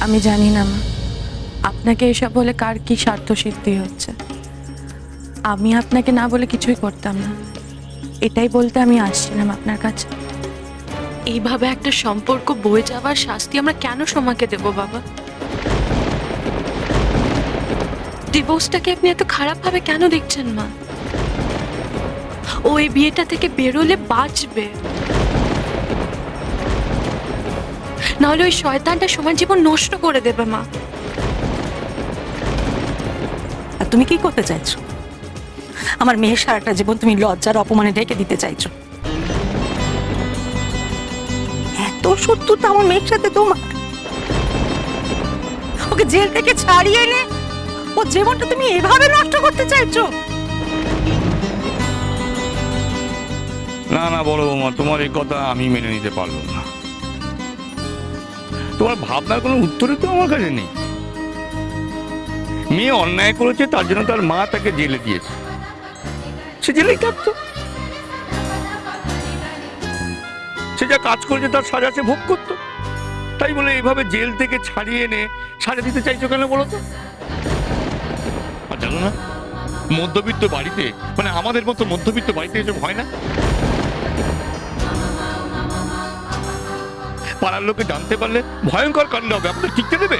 আমি জানি না মা, আপনাকে এসব বলে কার কি স্বার্থ সিদ্ধি হচ্ছে। আমি আপনাকে না বলে কিছুই করতাম না, এটাই বলতে আমি আসছিলাম আপনার কাছে। এইভাবে একটা সম্পর্ক বয়ে যাওয়ার শাস্তি আমরা কেন সোমাকে দেব বাবা? ডিভোর্সটাকে আপনি এত খারাপভাবে কেন দেখছেন মা? ও এই বিয়েটা থেকে বেরোলে বাঁচবে, নাহলে ওই শয়তানটা সোমার জীবন নষ্ট করে দেবে মা। আর তুমি কি করতে চাইছো? আমার মেয়ের সারাটা জীবন তুমি লজ্জার অপমানে ঢেকে দিতে চাইছো? এত শত্রুতা আমার মেয়ের সাথে তোমার? ওকে জেল থেকে ছাড়িয়ে এনে ও জীবনটা তুমি এভাবে নষ্ট করতে চাইছো? না না বড় বৌমা, তোমার এই কথা আমি মেনে নিতে পারলাম না। তোমার ভাবনার কোনো উত্তরই তো আমার কাছে নেই। মেয়ে অন্যায় করেছে, তার জন্য তার মা তাকে জেলে দিয়েছে, সে জেলেই থাকতো। সে যা কাজ করেছে তার সাজা সে ভোগ করতো। তাই বলে এইভাবে জেল থেকে ছাড়িয়ে এনে সাজা দিতে চাইছো কেন বলো তো? আর জানো না, মধ্যবিত্ত বাড়িতে, মানে আমাদের মতো মধ্যবিত্ত বাড়িতে এসব হয় না। পাড়ার লোকে জানতে পারলে ভয়ঙ্কর কাণ্ড হবে, আপনাদের টিকতে দেবে?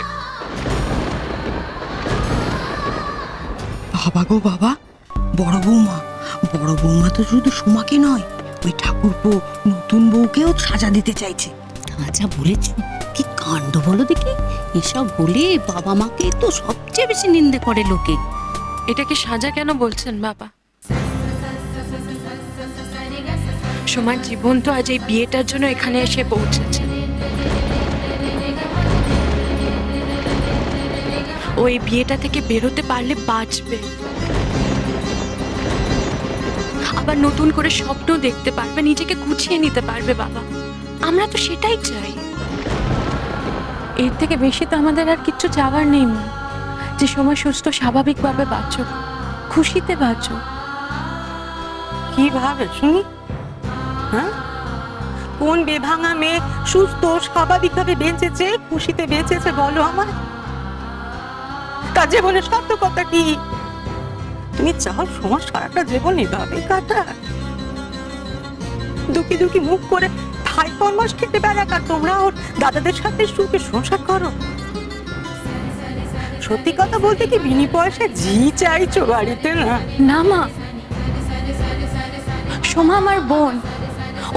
বাবা গো বাবা, বড় বৌমা তো শুধু সোমাকে নয়, ওই ঠাকুরপো নতুন বউকেও সাজা দিতে চাইছে। আচ্ছা বলেছ, কি কাণ্ড বলো দেখি। এসব বলে বাবা মাকে তো সবচেয়ে বেশি নিন্দে করে লোকে। এটাকে সাজা কেন বলছেন বাবা? সোমার জীবন তো আজ এই বিয়েটার জন্য এখানে এসে পৌঁছেছে। ও এই বিয়েটা থেকে বেরোতে পারলে বাঁচবে, আবার নতুন করে স্বপ্ন দেখতে পারবে, নিজেকে গুছিয়ে নিতে পারবে বাবা। আমরা তো সেটাই চাই। এর থেকে বেশি তো আমাদের আর কিচ্ছু চাওয়ার নেই মা। যে সময় সুস্থ স্বাভাবিকভাবে বাঁচুক, খুশিতে বাঁচুক। কিভাবে শুনি? হ্যাঁ, কোন বেভাঙা মেয়ে সুস্থ স্বাভাবিকভাবে বেঁচেছে, খুশিতে বেঁচেছে বলো আমার? তার জীবনে সার্থকতা কি? তুমি চাও সময় সারাটা জীবন এভাবে কাটা? দুঃখী দুঃখী মুখ করে ঠাই ফরমাস খেতে বেড়াক, আর তোমরা ওর দাদাদের সাথে সুখে সংসার করো? সত্যি কথা বলতে কি বিনি পয়সা জি চাইছো বাড়িতে? না না মা, সোমা আমার বোন,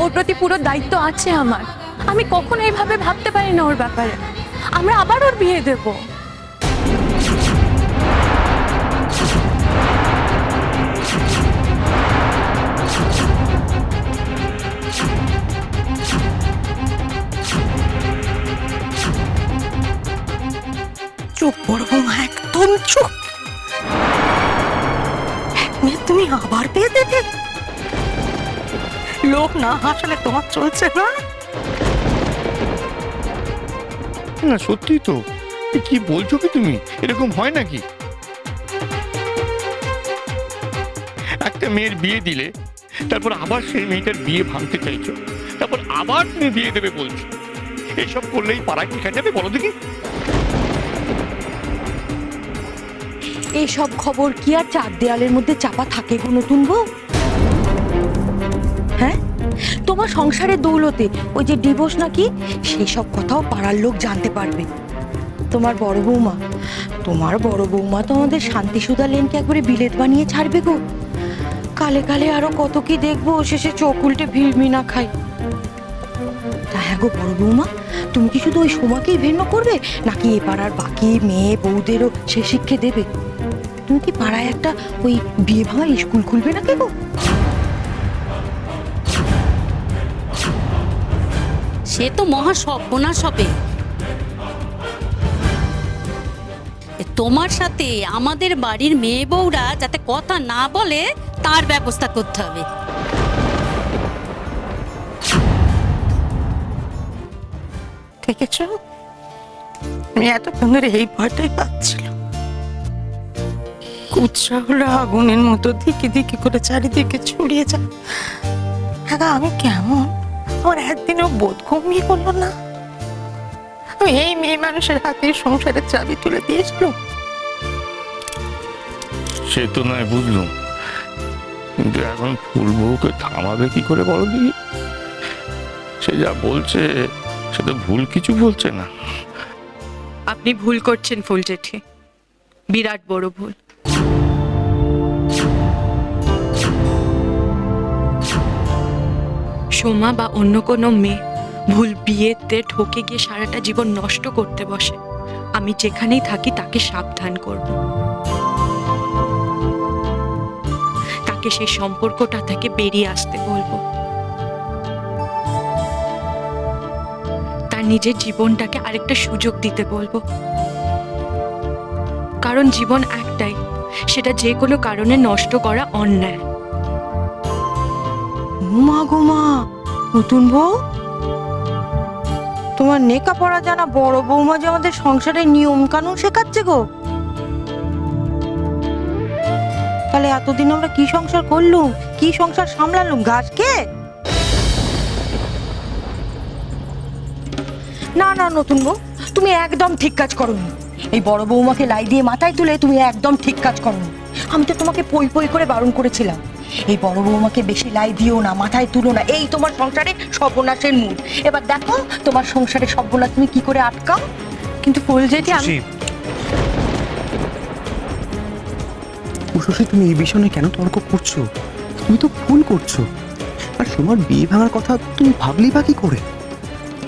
ওর প্রতি পুরো দায়িত্ব আছে আমার। আমি কখনো এইভাবে ভাবতে পারি না ওর ব্যাপারে। আমরা আবার ওর বিয়ে দেব। চুপ পড়বো মা, একদম চুপ। এক মিনিট তুমি আবার পেয়ে দেবে? লোক না হাসলে তোমার চলছে না? না সত্যি তো, কি বলছো কি তুমি? এরকম হয় নাকি? একটা মেয়ের বিয়ে দিলে তারপর আবার সেই মেয়েটার বিয়ে ভাঙতে চাইছো, তারপর আবার তুমি বিয়ে দেবে বলছো। এসব করলেই পাড়ায় ঠেকা যাবে বলো দেখি? এইসব খবর কি আর চার দেয়ালের মধ্যে চাপা থাকে গো নতুন বউ? হ্যাঁ, তোমার সংসারের দৌলতে ওই যে ডিভোর্স নাকি, সেই সব কথাও পাড়ার লোক জানতে পারবে। তোমার বড় বৌমা তো আমাদের শান্তিসুধা লেনকে একবারে বিলেত বানিয়ে ছাড়বে গো। কালে কালে আরো কত কি দেখবো, শেষে চোখ উল্টে ভিড়মিনা খাই। তা হ্যাঁ গো বড় বৌমা, তুমি কি শুধু ওই সোমাকেই ভিন্ন করবে, নাকি এ পাড়ার বাকি মেয়ে বউদেরও সে শিক্ষা দেবে? তুমি কি পাড়ায় একটা ওই বিয়ে ভাঙা স্কুল খুলবে নাকি গো? সে তো মহা সর্বনাশ হবে। তোমার সাথে আমাদের বাড়ির মেয়ে বউরা যাতে কথা না বলে তার ব্যবস্থা করতে হবে। দেখেছ, আমি এতক্ষণ ধরে এই ভয়টাই পাচ্ছিল। কুচরা হলো আগুনের মতো দিকে দিকে করে চারিদিকে ছড়িয়ে যায়। হ্যাঁ, আমি কেমন? আমার একদিনও বোধ কমিয়ে করলো না। এই মেয়ে মানুষের হাতে সংসারের চাবি তুলে দিয়েছিল। সে তো নয় বুঝলুম, কিন্তু এখন ফুল বউকে থামাবে কি করে বলো দিদি? সে যা বলছে সে তো ভুল কিছু বলছে না। আপনি ভুল করছেন ফুল জেঠি, বিরাট বড় ভুল। সোমা বা অন্য কোনো মেয়ে ভুল বিয়েতে ঠকে গিয়ে সারাটা জীবন নষ্ট করতে বসে। আমি যেখানেই থাকি তাকে সাবধান করব, তাকে সেই সম্পর্কটা থেকে বেরিয়ে আসতে বলবো, তার নিজের জীবনটাকে আরেকটা সুযোগ দিতে বলবো। কারণ জীবন একটাই, সেটা যে কোনো কারণে নষ্ট করা অন্যায়। মা গো মা, নতুন বউ, তোমার নেকা পড়া জানা বড় বৌমা যে আমাদের সংসারের নিয়ম কানুন শেখাচ্ছে গো। তাহলে এতদিন আমরা কি সংসার করলুম, কি সংসার সামলালুম, ঘাস খেয়ে? না না নতুন বউ, তুমি একদম ঠিক কাজ করোনি। এই বড় বৌমাকে লাই দিয়ে মাথায় তুলে তুমি একদম ঠিক কাজ করোনি। আমি তো তোমাকে পই পই করে বারণ করেছিলাম, এই বড় বৌমাকে বেশি লাই দিও না, মাথায় তুলো না, এই তোমার সংসারে সর্বনাশের মূল। এবার দেখো তোমার সংসারে সর্বনাশ তুমি কি করে আটকাও। কিন্তু ফুল জেঠি, আমি উষসী, তুমি এই বিষয় নিয়ে কেন তর্ক করছো? তুমি তো ভুল করছো। আর তোমার বিয়ে ভাঙার কথা তুমি ভাবলি বা কি করে?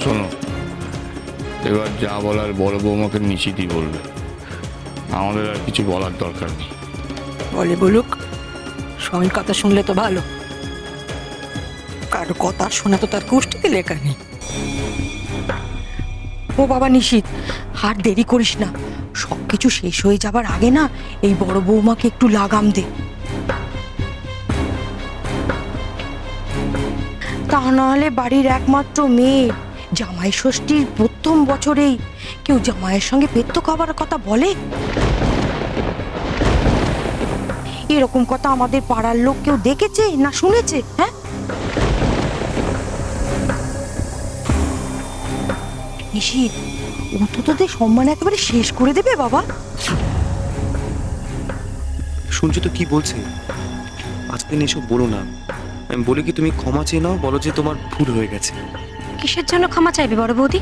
শোনো, এবার যা বলার বড় বৌমাকে নিশ্চিতই বলবে, আমাদের আর কিছু বলার দরকার নেই। বলে বলুক, স্বামীর কথা শুনলে তো ভালো, কারো কথা শোনা তো তার কুষ্টিতে লেখা নেই। ও বাবা নিশিত, আর দেরি করিস না, সবকিছু শেষ হয়ে যাবার আগে না এই বড় বৌমাকে একটু লাগাম দে। তা না হলে বাড়ির একমাত্র মেয়ে, জামাই ষষ্ঠীর প্রথম বছরেই কেউ জামাইয়ের সঙ্গে পেত্ত খাবার কথা বলে? এরকম কথা আমাদের পাড়ার লোক কেউ দেখেছে না শুনেছে? হ্যাঁ, নিশিত, ও তো তোদের সম্মান একেবারে শেষ করে দেবে বাবা। শুনছো তো কি বলছে? আজকে এসব বলো না। আমি বলি কি, তুমি ক্ষমা চেয়ে নাও, বলো যে তোমার ভুল হয়ে গেছে। কিসের জন্য ক্ষমা চাইবে বড় বৌদি?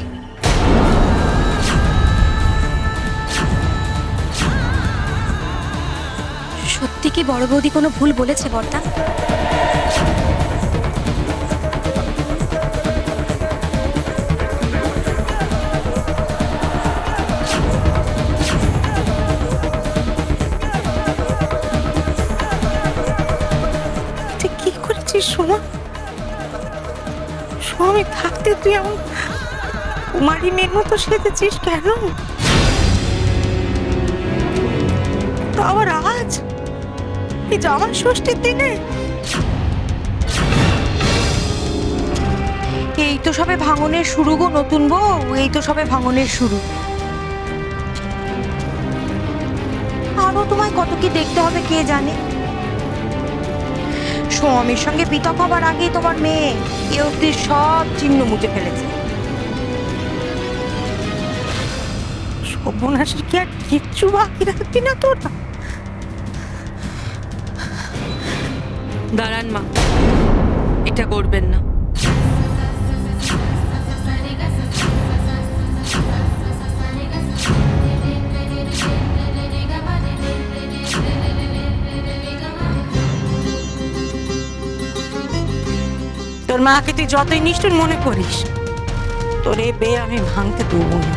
সত্যি কি বড় বৌদি কোনো ভুল বলেছে বর্দা? তুই কি করেছিস সোমা? স্বামী থাকতে তুই এমন কুমারী মেয়ের মতো সেজেছিস কেন? তো আবার আজ এই জামাই ষষ্ঠীর দিনে? এই তো সবে ভাঙনের শুরু গো নতুন বউ, এই তো সবে ভাঙনের শুরু। আরো তোমায় কত কি দেখতে হবে কে জানে। স্বামীর সঙ্গে পৃথক হবার আগেই তোমার মেয়ে এ অবধি সব চিহ্ন মুছে ফেলেছে। সর্বনাশের কি আর কিচ্ছু বাকি রাখবি না তোরা? দাঁড়ান মা, এটা করবেন না। তোর মাকে তুই যতই নিষ্ঠুর মনে করিস, তোর এ বিয়ে আমি ভাঙতে দেবো না।